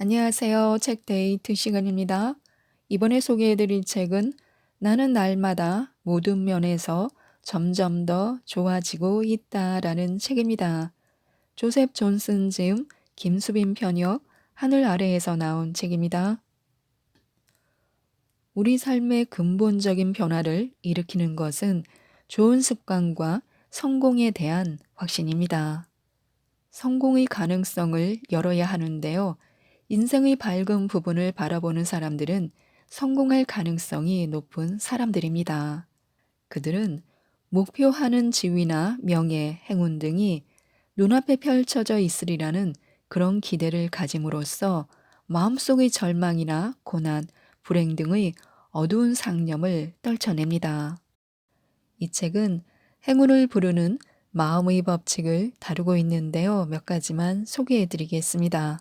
안녕하세요. 책데이트 시간입니다. 이번에 소개해드릴 책은 나는 날마다 모든 면에서 점점 더 좋아지고 있다라는 책입니다. 조셉 존슨 지음, 김수빈 편역, 하늘 아래에서 나온 책입니다. 우리 삶의 근본적인 변화를 일으키는 것은 좋은 습관과 성공에 대한 확신입니다. 성공의 가능성을 열어야 하는데요. 인생의 밝은 부분을 바라보는 사람들은 성공할 가능성이 높은 사람들입니다. 그들은 목표하는 지위나 명예, 행운 등이 눈앞에 펼쳐져 있으리라는 그런 기대를 가짐으로써 마음속의 절망이나 고난, 불행 등의 어두운 상념을 떨쳐냅니다. 이 책은 행운을 부르는 마음의 법칙을 다루고 있는데요. 몇 가지만 소개해 드리겠습니다.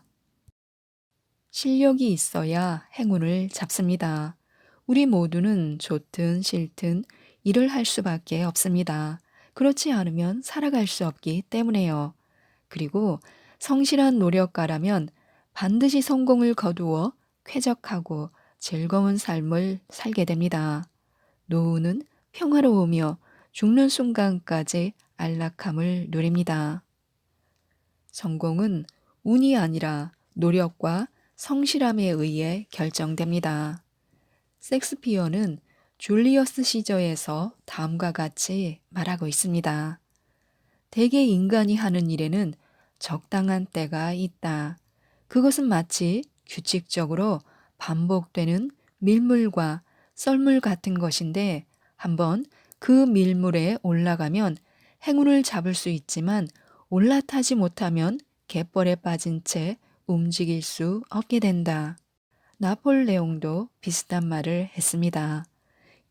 실력이 있어야 행운을 잡습니다. 우리 모두는 좋든 싫든 일을 할 수밖에 없습니다. 그렇지 않으면 살아갈 수 없기 때문에요. 그리고 성실한 노력가라면 반드시 성공을 거두어 쾌적하고 즐거운 삶을 살게 됩니다. 노후는 평화로우며 죽는 순간까지 안락함을 누립니다. 성공은 운이 아니라 노력과 성실함에 의해 결정됩니다. 섹스피어는 줄리어스 시저에서 다음과 같이 말하고 있습니다. 대개 인간이 하는 일에는 적당한 때가 있다. 그것은 마치 규칙적으로 반복되는 밀물과 썰물 같은 것인데 한번 그 밀물에 올라가면 행운을 잡을 수 있지만 올라타지 못하면 갯벌에 빠진 채 움직일 수 없게 된다. 나폴레옹도 비슷한 말을 했습니다.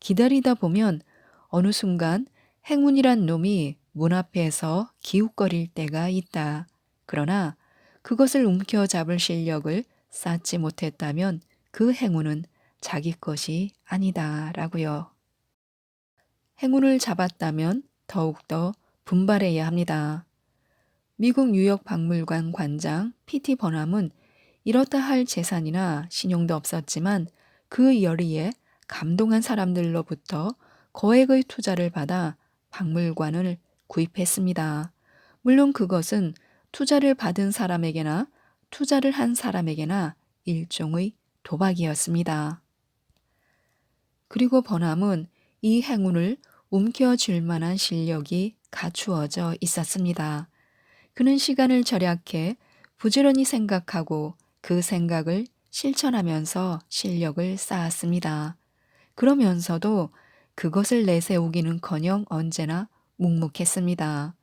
기다리다 보면 어느 순간 행운이란 놈이 문 앞에서 기웃거릴 때가 있다. 그러나 그것을 움켜잡을 실력을 쌓지 못했다면 그 행운은 자기 것이 아니다. 라고요. 행운을 잡았다면 더욱더 분발해야 합니다. 미국 뉴욕 박물관 관장 P.T. 버남은 이렇다 할 재산이나 신용도 없었지만 그 열의에 감동한 사람들로부터 거액의 투자를 받아 박물관을 구입했습니다. 물론 그것은 투자를 받은 사람에게나 투자를 한 사람에게나 일종의 도박이었습니다. 그리고 버남은 이 행운을 움켜쥘 만한 실력이 갖추어져 있었습니다. 그는 시간을 절약해 부지런히 생각하고 그 생각을 실천하면서 실력을 쌓았습니다. 그러면서도 그것을 내세우기는커녕 언제나 묵묵했습니다.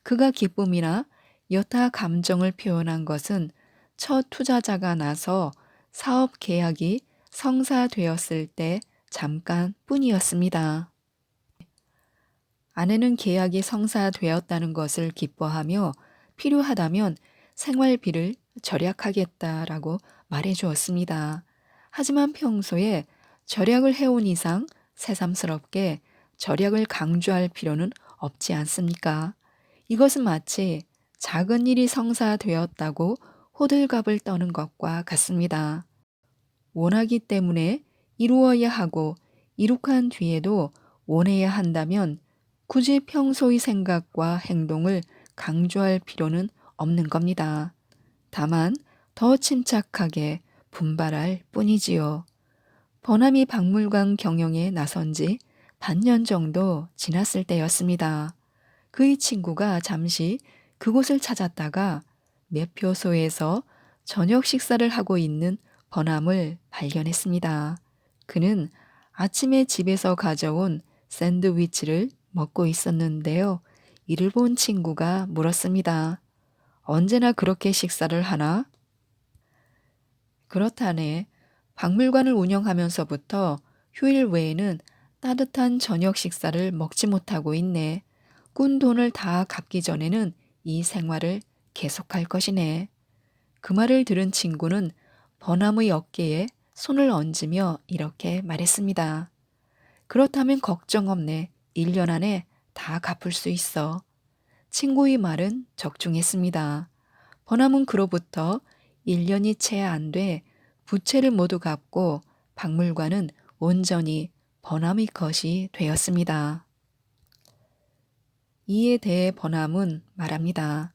그가 기쁨이나 여타 감정을 표현한 것은 첫 투자자가 나서 사업 계약이 성사되었을 때 잠깐 뿐이었습니다. 아내는 계약이 성사되었다는 것을 기뻐하며 필요하다면 생활비를 절약하겠다라고 말해 주었습니다. 하지만 평소에 절약을 해온 이상 새삼스럽게 절약을 강조할 필요는 없지 않습니까? 이것은 마치 작은 일이 성사되었다고 호들갑을 떠는 것과 같습니다. 원하기 때문에 이루어야 하고 이룩한 뒤에도 원해야 한다면 굳이 평소의 생각과 행동을 강조할 필요는 없는 겁니다. 다만 더 침착하게 분발할 뿐이지요. 버남이 박물관 경영에 나선 지 반년 정도 지났을 때였습니다. 그의 친구가 잠시 그곳을 찾았다가 매표소에서 저녁 식사를 하고 있는 버남을 발견했습니다. 그는 아침에 집에서 가져온 샌드위치를 먹고 있었는데요. 이를 본 친구가 물었습니다. 언제나 그렇게 식사를 하나? 그렇다네. 박물관을 운영하면서부터 휴일 외에는 따뜻한 저녁 식사를 먹지 못하고 있네. 꾼 돈을 다 갚기 전에는 이 생활을 계속할 것이네. 그 말을 들은 친구는 버남의 어깨에 손을 얹으며 이렇게 말했습니다. 그렇다면 걱정 없네. 1년 안에 다 갚을 수 있어. 친구의 말은 적중했습니다. 버남은 그로부터 1년이 채 안 돼 부채를 모두 갚고 박물관은 온전히 버나미 것이 되었습니다. 이에 대해 버남은 말합니다.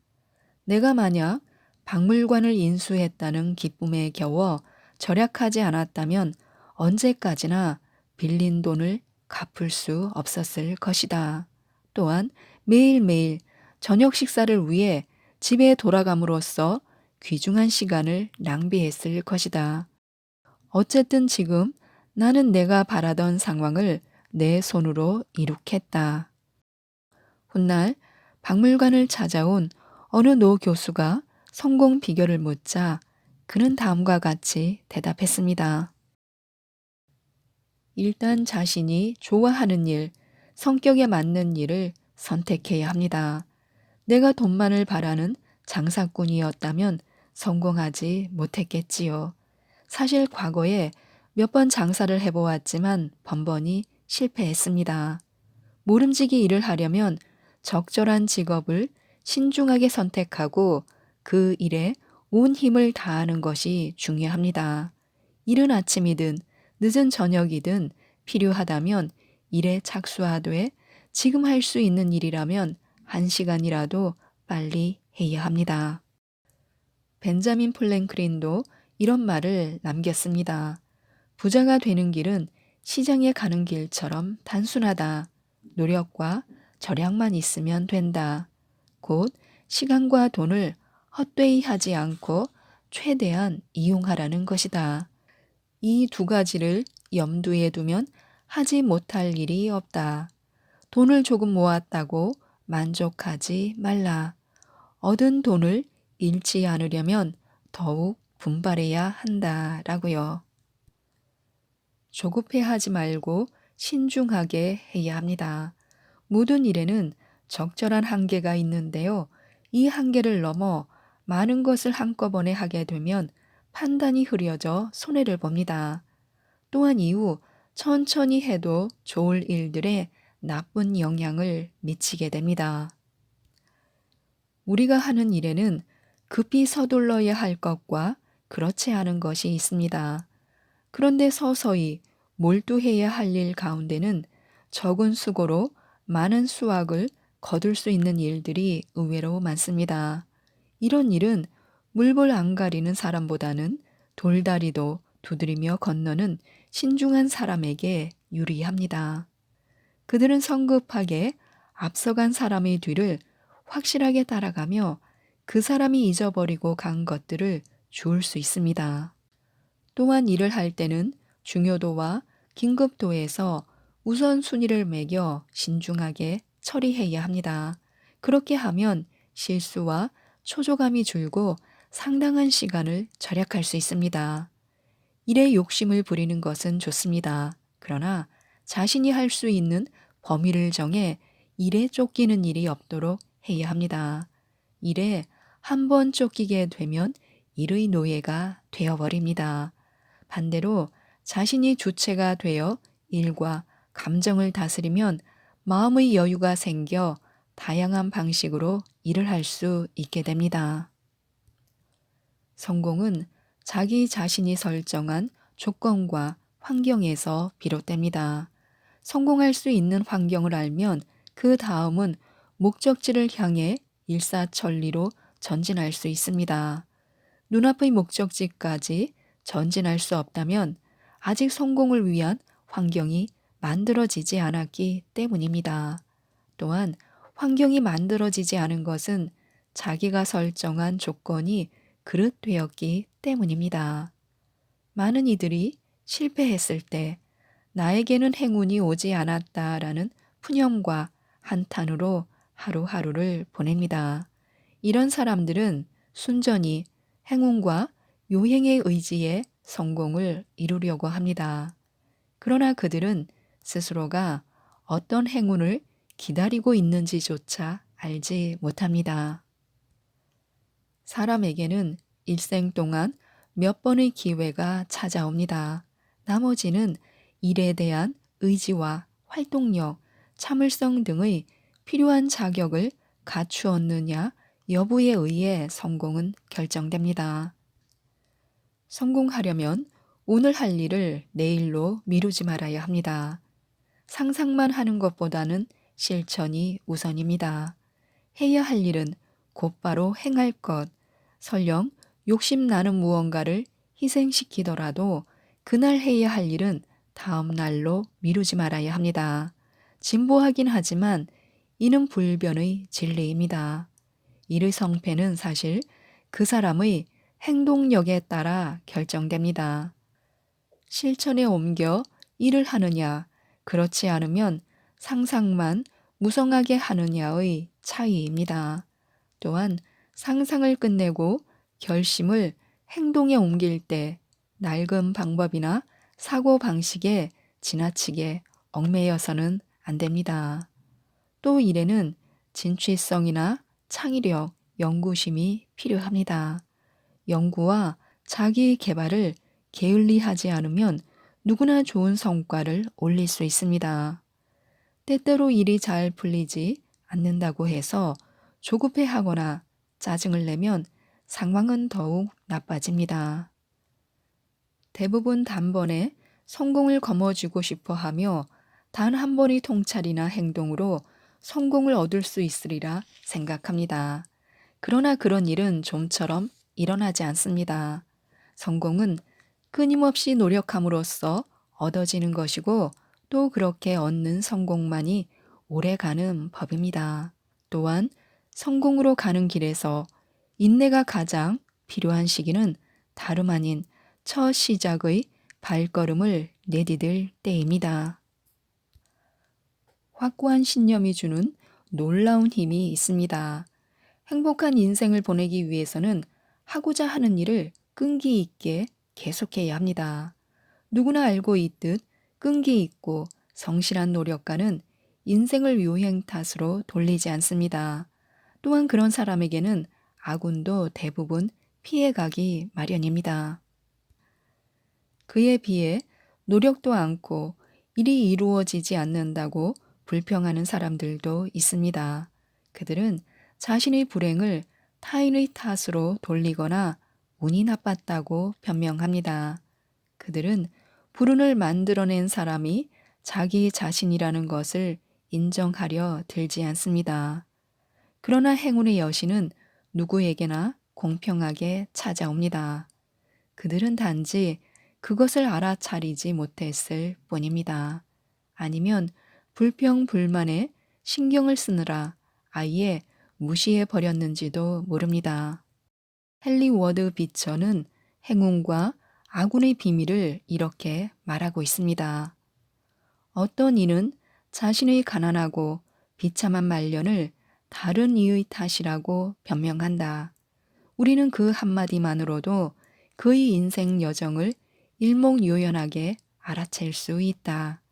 내가 만약 박물관을 인수했다는 기쁨에 겨워 절약하지 않았다면 언제까지나 빌린 돈을 갚을 수 없었을 것이다. 또한 매일매일 저녁 식사를 위해 집에 돌아감으로써 귀중한 시간을 낭비했을 것이다. 어쨌든 지금 나는 내가 바라던 상황을 내 손으로 이룩했다. 훗날 박물관을 찾아온 어느 노 교수가 성공 비결을 묻자 그는 다음과 같이 대답했습니다. 일단 자신이 좋아하는 일, 성격에 맞는 일을 선택해야 합니다. 내가 돈만을 바라는 장사꾼이었다면 성공하지 못했겠지요. 사실 과거에 몇 번 장사를 해보았지만 번번이 실패했습니다. 모름지기 일을 하려면 적절한 직업을 신중하게 선택하고 그 일에 온 힘을 다하는 것이 중요합니다. 이른 아침이든 늦은 저녁이든 필요하다면 일에 착수하되 지금 할 수 있는 일이라면 1시간이라도 빨리 해야 합니다. 벤자민 플랭클린도 이런 말을 남겼습니다. 부자가 되는 길은 시장에 가는 길처럼 단순하다. 노력과 절약만 있으면 된다. 곧 시간과 돈을 헛되이 하지 않고 최대한 이용하라는 것이다. 이 두 가지를 염두에 두면 하지 못할 일이 없다. 돈을 조금 모았다고 만족하지 말라. 얻은 돈을 잃지 않으려면 더욱 분발해야 한다라고요. 조급해하지 말고 신중하게 해야 합니다. 모든 일에는 적절한 한계가 있는데요. 이 한계를 넘어 많은 것을 한꺼번에 하게 되면 판단이 흐려져 손해를 봅니다. 또한 이후 천천히 해도 좋을 일들에 나쁜 영향을 미치게 됩니다. 우리가 하는 일에는 급히 서둘러야 할 것과 그렇지 않은 것이 있습니다. 그런데 서서히 몰두해야 할 일 가운데는 적은 수고로 많은 수확을 거둘 수 있는 일들이 의외로 많습니다. 이런 일은 물불 안 가리는 사람보다는 돌다리도 두드리며 건너는 신중한 사람에게 유리합니다. 그들은 성급하게 앞서간 사람의 뒤를 확실하게 따라가며 그 사람이 잊어버리고 간 것들을 주울 수 있습니다. 또한 일을 할 때는 중요도와 긴급도에서 우선순위를 매겨 신중하게 처리해야 합니다. 그렇게 하면 실수와 초조감이 줄고 상당한 시간을 절약할 수 있습니다. 일에 욕심을 부리는 것은 좋습니다. 그러나 자신이 할 수 있는 범위를 정해 일에 쫓기는 일이 없도록 해야 합니다. 일에 한 번 쫓기게 되면 일의 노예가 되어버립니다. 반대로 자신이 주체가 되어 일과 감정을 다스리면 마음의 여유가 생겨 다양한 방식으로 일을 할 수 있게 됩니다. 성공은 자기 자신이 설정한 조건과 환경에서 비롯됩니다. 성공할 수 있는 환경을 알면 그 다음은 목적지를 향해 일사천리로 전진할 수 있습니다. 눈앞의 목적지까지 전진할 수 없다면 아직 성공을 위한 환경이 만들어지지 않았기 때문입니다. 또한 환경이 만들어지지 않은 것은 자기가 설정한 조건이 그릇되었기 때문입니다. 많은 이들이 실패했을 때 나에게는 행운이 오지 않았다라는 푸념과 한탄으로 하루하루를 보냅니다. 이런 사람들은 순전히 행운과 요행의 의지에 성공을 이루려고 합니다. 그러나 그들은 스스로가 어떤 행운을 기다리고 있는지조차 알지 못합니다. 사람에게는 일생 동안 몇 번의 기회가 찾아옵니다. 나머지는 일에 대한 의지와 활동력, 참을성 등의 필요한 자격을 갖추었느냐 여부에 의해 성공은 결정됩니다. 성공하려면 오늘 할 일을 내일로 미루지 말아야 합니다. 상상만 하는 것보다는 실천이 우선입니다. 해야 할 일은 곧바로 행할 것, 설령 욕심 나는 무언가를 희생시키더라도 그날 해야 할 일은 다음 날로 미루지 말아야 합니다. 진보하긴 하지만 이는 불변의 진리입니다. 일의 성패는 사실 그 사람의 행동력에 따라 결정됩니다. 실천에 옮겨 일을 하느냐, 그렇지 않으면 상상만 무성하게 하느냐의 차이입니다. 또한 상상을 끝내고 결심을 행동에 옮길 때 낡은 방법이나 사고 방식에 지나치게 얽매여서는 안 됩니다. 또 일에는 진취성이나 창의력, 연구심이 필요합니다. 연구와 자기 개발을 게을리하지 않으면 누구나 좋은 성과를 올릴 수 있습니다. 때때로 일이 잘 풀리지 않는다고 해서 조급해하거나 짜증을 내면 상황은 더욱 나빠집니다. 대부분 단번에 성공을 거머쥐고 싶어 하며 단 한 번의 통찰이나 행동으로 성공을 얻을 수 있으리라 생각합니다. 그러나 그런 일은 좀처럼 일어나지 않습니다. 성공은 끊임없이 노력함으로써 얻어지는 것이고 또 그렇게 얻는 성공만이 오래가는 법입니다. 또한 성공으로 가는 길에서 인내가 가장 필요한 시기는 다름 아닌 첫 시작의 발걸음을 내디딜 때입니다. 확고한 신념이 주는 놀라운 힘이 있습니다. 행복한 인생을 보내기 위해서는 하고자 하는 일을 끈기 있게 계속해야 합니다. 누구나 알고 있듯 끈기 있고 성실한 노력가는 인생을 유행 탓으로 돌리지 않습니다. 또한 그런 사람에게는 아군도 대부분 피해가기 마련입니다. 그에 비해 노력도 않고 일이 이루어지지 않는다고 불평하는 사람들도 있습니다. 그들은 자신의 불행을 타인의 탓으로 돌리거나 운이 나빴다고 변명합니다. 그들은 불운을 만들어낸 사람이 자기 자신이라는 것을 인정하려 들지 않습니다. 그러나 행운의 여신은 누구에게나 공평하게 찾아옵니다. 그들은 단지 그것을 알아차리지 못했을 뿐입니다. 아니면 불평불만에 신경을 쓰느라 아예 무시해 버렸는지도 모릅니다. 헨리 워드 비처는 행운과 아군의 비밀을 이렇게 말하고 있습니다. 어떤 이는 자신의 가난하고 비참한 말년을 다른 이의 탓이라고 변명한다. 우리는 그 한마디만으로도 그의 인생 여정을 일목요연하게 알아챌 수 있다.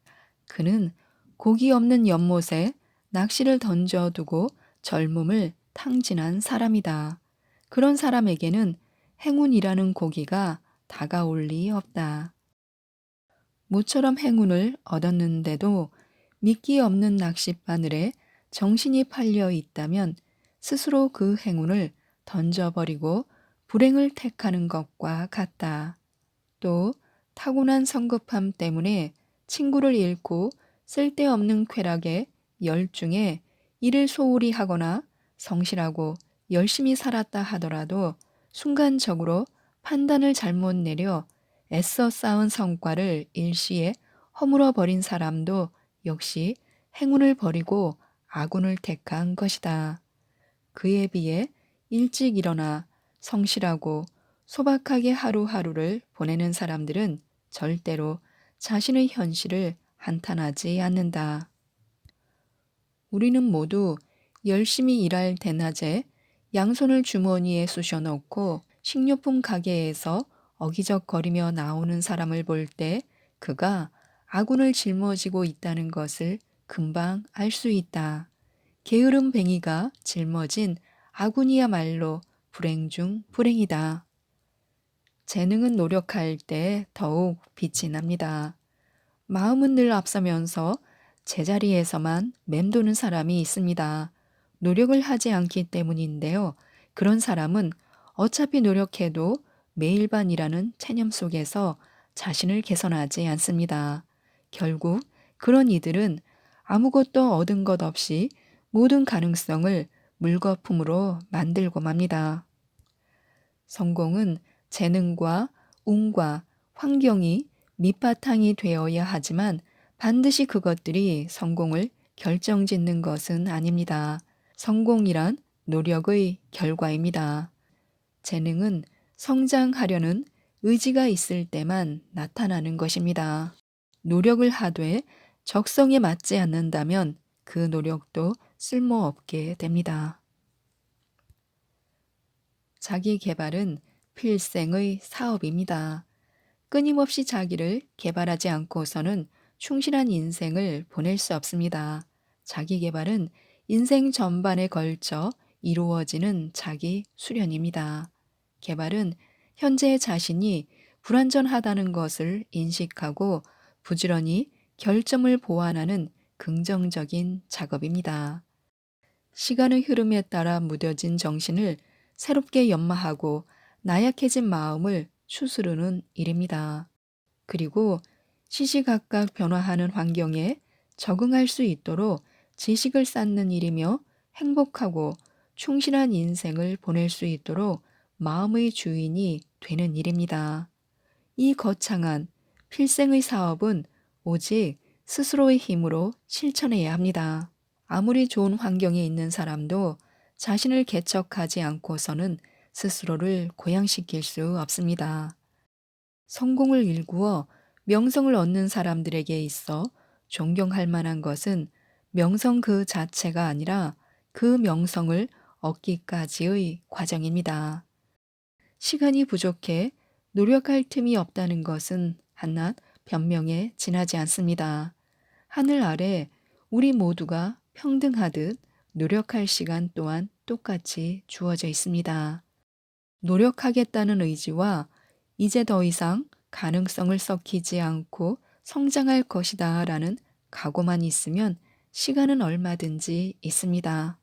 그는 고기 없는 연못에 낚시를 던져두고 젊음을 탕진한 사람이다. 그런 사람에게는 행운이라는 고기가 다가올 리 없다. 모처럼 행운을 얻었는데도 미끼 없는 낚싯바늘에 정신이 팔려 있다면 스스로 그 행운을 던져버리고 불행을 택하는 것과 같다. 또 타고난 성급함 때문에 친구를 잃고 쓸데없는 쾌락에 열중해 이를 소홀히 하거나 성실하고 열심히 살았다 하더라도 순간적으로 판단을 잘못 내려 애써 쌓은 성과를 일시에 허물어 버린 사람도 역시 행운을 버리고 아군을 택한 것이다. 그에 비해 일찍 일어나 성실하고 소박하게 하루하루를 보내는 사람들은 절대로 자신의 현실을 한탄하지 않는다. 우리는 모두 열심히 일할 대낮에 양손을 주머니에 쑤셔넣고 식료품 가게에서 어기적거리며 나오는 사람을 볼 때 그가 아군을 짊어지고 있다는 것을 금방 알 수 있다. 게으름 뱅이가 짊어진 아군이야말로 불행 중 불행이다. 재능은 노력할 때 더욱 빛이 납니다. 마음은 늘 앞서면서 제자리에서만 맴도는 사람이 있습니다. 노력을 하지 않기 때문인데요. 그런 사람은 어차피 노력해도 매일반이라는 체념 속에서 자신을 개선하지 않습니다. 결국 그런 이들은 아무것도 얻은 것 없이 모든 가능성을 물거품으로 만들고 맙니다. 성공은 재능과 운과 환경이 밑바탕이 되어야 하지만 반드시 그것들이 성공을 결정짓는 것은 아닙니다. 성공이란 노력의 결과입니다. 재능은 성장하려는 의지가 있을 때만 나타나는 것입니다. 노력을 하되 적성에 맞지 않는다면 그 노력도 쓸모없게 됩니다. 자기 개발은 필생의 사업입니다. 끊임없이 자기를 개발하지 않고서는 충실한 인생을 보낼 수 없습니다. 자기 개발은 인생 전반에 걸쳐 이루어지는 자기 수련입니다. 개발은 현재 자신이 불완전하다는 것을 인식하고 부지런히 결점을 보완하는 긍정적인 작업입니다. 시간의 흐름에 따라 무뎌진 정신을 새롭게 연마하고 나약해진 마음을 추스르는 일입니다. 그리고 시시각각 변화하는 환경에 적응할 수 있도록 지식을 쌓는 일이며 행복하고 충실한 인생을 보낼 수 있도록 마음의 주인이 되는 일입니다. 이 거창한 필생의 사업은 오직 스스로의 힘으로 실천해야 합니다. 아무리 좋은 환경에 있는 사람도 자신을 개척하지 않고서는 스스로를 고양시킬 수 없습니다. 성공을 일구어 명성을 얻는 사람들에게 있어 존경할 만한 것은 명성 그 자체가 아니라 그 명성을 얻기까지의 과정입니다. 시간이 부족해 노력할 틈이 없다는 것은 한낱 변명에 지나지 않습니다. 하늘 아래 우리 모두가 평등하듯 노력할 시간 또한 똑같이 주어져 있습니다. 노력하겠다는 의지와 이제 더 이상 가능성을 썩히지 않고 성장할 것이다 라는 각오만 있으면 시간은 얼마든지 있습니다.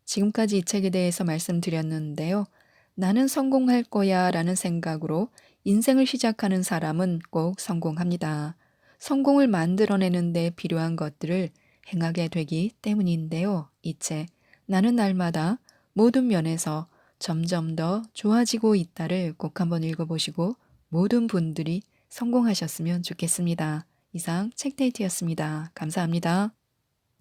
지금까지 이 책에 대해서 말씀드렸는데요. 나는 성공할 거야 라는 생각으로 인생을 시작하는 사람은 꼭 성공합니다. 성공을 만들어내는 데 필요한 것들을 행하게 되기 때문인데요. 이 책, 나는 날마다 모든 면에서 점점 더 좋아지고 있다를 꼭 한번 읽어보시고 모든 분들이 성공하셨으면 좋겠습니다. 이상 책데이트였습니다. 감사합니다.